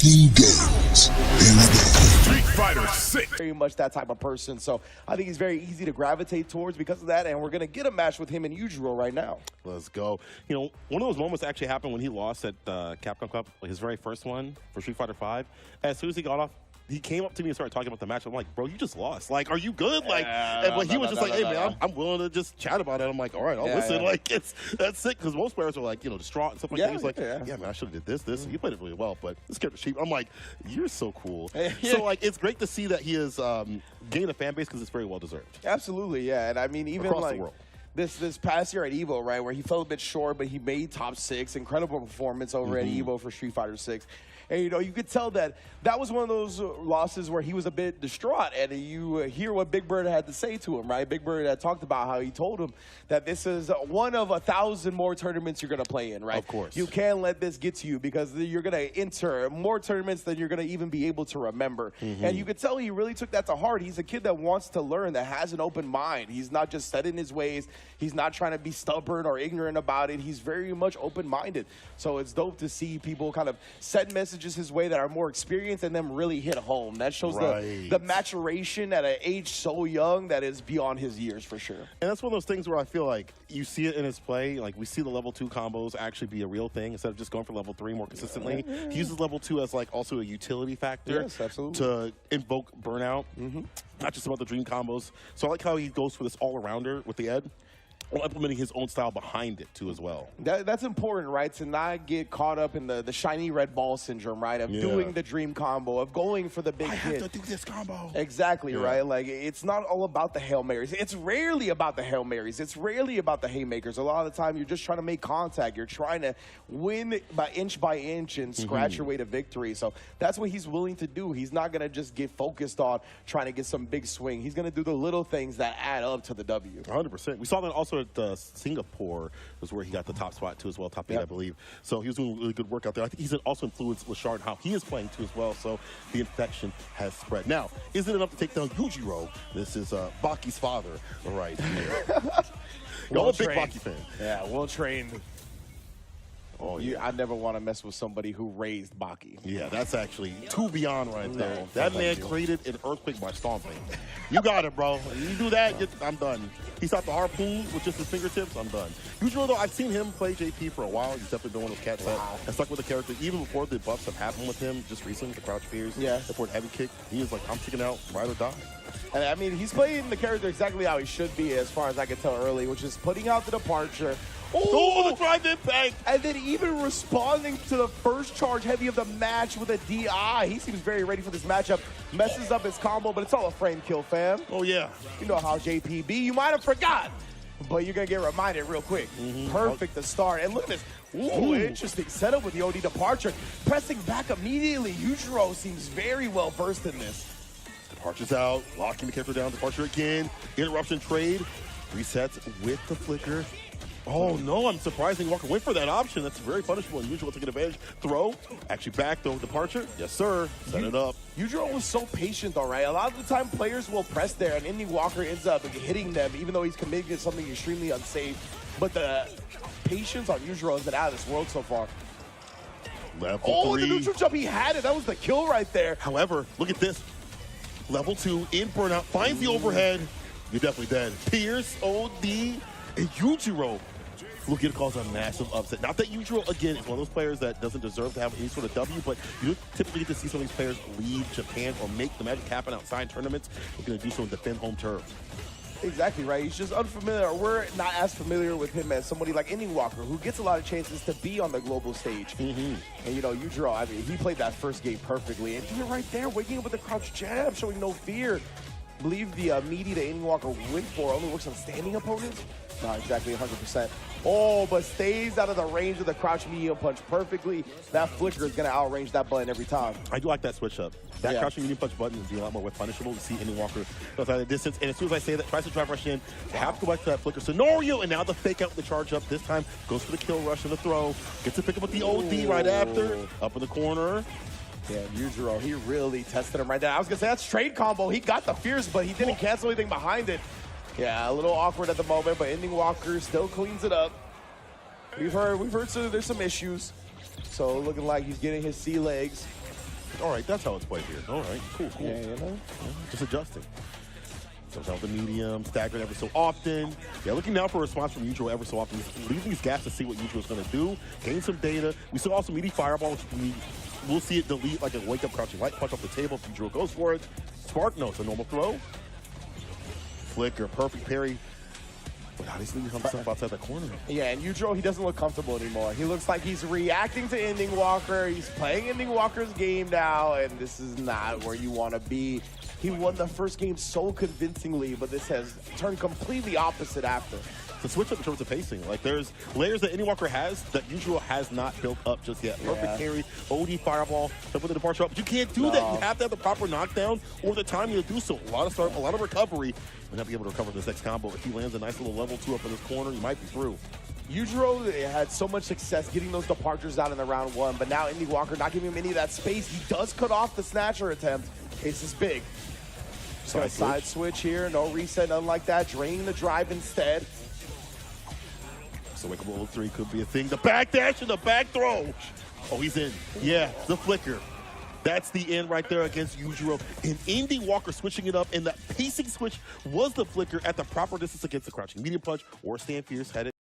15 games in a day. Street Fighter 6. Very much that type of person, so I think he's very easy to gravitate towards because of that, and we're gonna get a match with him and YUJIRO right now. Let's go. You know, one of those moments actually happened when he lost at Capcom Cup, his very first one for Street Fighter 5. As soon as he got off, he came up to me and started talking about the match. I'm like, bro, you just lost. Like, are you good? Like, but he was just like, hey, man, I'm willing to just chat about it. I'm like, all right, I'll listen. Like, that's sick, because most players are like, you know, distraught and stuff like that. He's like, yeah, man, I should have did this. He played it really well, but this character's cheap. I'm like, you're so cool. So, like, it's great to see that he has gained a fan base because it's very well deserved. Absolutely, yeah. And I mean, even across like the world. This past year at EVO, right, where he fell a bit short, but he made top 6. Incredible performance over at EVO for Street Fighter 6. And, you know, you could tell that that was one of those losses where he was a bit distraught. And you hear what Big Bird had to say to him, right? Big Bird had talked about how he told him that this is one of 1,000 more tournaments you're going to play in, right? Of course. You can't let this get to you because you're going to enter more tournaments than you're going to even be able to remember. And you could tell he really took that to heart. He's a kid that wants to learn, that has an open mind. He's not just set in his ways. He's not trying to be stubborn or ignorant about it. He's very much open-minded. So it's dope to see people kind of send messages his way that are more experienced and them really hit home. That shows the maturation at an age so young that is beyond his years for sure. And that's one of those things where I feel like you see it in his play. Like, we see the level 2 combos actually be a real thing instead of just going for level 3 more consistently. He uses level 2 as like also a utility factor to invoke burnout. Not just about the dream combos. So I like how he goes for this all-arounder with the Ed, while implementing his own style behind it too as well. That's important, right? To not get caught up in the shiny red ball syndrome, right? Of doing the dream combo, of going for the big hit. I have to do this combo. Exactly, right? Like, it's not all about the Hail Marys. It's rarely about the Hail Marys. It's rarely about the haymakers. A lot of the time, you're just trying to make contact. You're trying to win by inch and scratch your way to victory. So that's what he's willing to do. He's not going to just get focused on trying to get some big swing. He's going to do the little things that add up to the W. 100%. We saw that also at Singapore was where he got the top spot too as well, top 8 I believe. So he was doing really good work out there. I think he's also influenced Lashard how he is playing too as well. So the infection has spread. Now, is it enough to take down YUJIRO? This is Baki's father right here. I'm a big Baki fan. Yeah, well trained. Oh, yeah. I never want to mess with somebody who raised Baki. Yeah, that's actually too beyond right there. That man created an earthquake by stomping. You got it, bro. You do that, I'm done. He stopped the harpoon with just his fingertips, I'm done. YUJIRO, though, I've seen him play JP for a while. He's definitely been one of those cats that stuck with the character. Even before the buffs have happened with him, just recently, the crouch fears, the forward heavy kick, he is like, I'm checking out, ride or die. And I mean, he's playing the character exactly how he should be, as far as I can tell early, which is putting out the departure. Oh, the drive impact! And then even responding to the first charge heavy of the match with a DI. He seems very ready for this matchup. Messes up his combo, but it's all a frame kill, fam. Oh, yeah. You know how JPB, you might have forgot, but you're going to get reminded real quick. Perfect to start. And look at this. Ooh, interesting setup with the OD departure. Pressing back immediately. YUJIRO seems very well versed in this. Departure's out, locking the character down, departure again, interruption trade, resets with the flicker. Oh no, I'm surprised Walker went for that option. That's very punishable and YUJIRO taking advantage. Throw, actually back throw, departure. Yes sir, set it up. YUJIRO was so patient though, right? A lot of the time players will press there and Walker ends up hitting them even though he's committing to something extremely unsafe. But the patience on YUJIRO has been out of this world so far. Level 3. The neutral jump, he had it. That was the kill right there. However, look at this. Level 2 in burnout, finds the overhead. You're definitely dead. Pierce, OD, and YUJIRO. Looking to cause a massive upset. Not that YUJIRO, again, is one of those players that doesn't deserve to have any sort of W, but you don't typically get to see some of these players leave Japan or make the magic happen outside tournaments. They're going to do so and defend home turf. Exactly right. He's just unfamiliar. We're not as familiar with him as somebody like Walker, who gets a lot of chances to be on the global stage. And you know, YUJIRO, I mean, he played that first game perfectly. And you're right there, waking up with the crouch jab, showing no fear. I believe the meaty that Walker went for only works on standing opponents. Not exactly 100%. Oh, but stays out of the range of the crouch medium punch perfectly. That flicker is going to outrange that button every time. I do like that switch up. That crouching medium punch button is a lot more whip punishable. We see Walker goes out of the distance. And as soon as I say that, tries to drive rush in, have to go back to that flicker scenario. And now the fake out, the charge up. This time goes for the kill rush and the throw. Gets to pick up with the OD right after. Up in the corner. Yeah, YUJIRO, he really tested him right there. I was going to say, that's trade combo. He got the fierce, but he didn't cancel anything behind it. Yeah, a little awkward at the moment, but Walker still cleans it up. We've heard so there's some issues. So looking like he's getting his sea legs. All right, that's how it's played here. All right, cool. Yeah, you know? Just adjusting. Goes out the medium, staggered ever so often. Yeah, looking now for a response from YUJIRO ever so often. Leaving these gaps to see what YUJIRO's going to do. Gain some data. We saw also meaty fireball, which we'll see it delete like a wake-up crouching light punch off the table if YUJIRO goes for it. Spark, no, it's a normal throw. Flicker, perfect parry. But how he's leaving himself outside the corner. Yeah, and YUJIRO, he doesn't look comfortable anymore. He looks like he's reacting to Ending Walker. He's playing Ending Walker's game now, and this is not where you want to be. He won the first game so convincingly, but this has turned completely opposite after. To switch up in terms of pacing, like there's layers that Ending Walker has that YUJIRO has not built up just yet. Perfect carry, OD fireball, up with the departure up. But you can't do that. You have to have the proper knockdown or the timing to do so. A lot of recovery. We're not be able to recover this next combo. If he lands a nice little level 2 up in this corner, he might be through. YUJIRO had so much success getting those departures out in the round 1, but now Ending Walker not giving him any of that space. He does cut off the snatcher attempt. This is big. Just gonna side switch here, no reset, nothing like that. Draining the drive instead. So wake up level 3 could be a thing. The back dash and the back throw. Oh, he's in. Yeah, the flicker. That's the end right there against YUJIRO. And Ending Walker switching it up, and that pacing switch was the flicker at the proper distance against the crouching medium punch or stand fierce headed.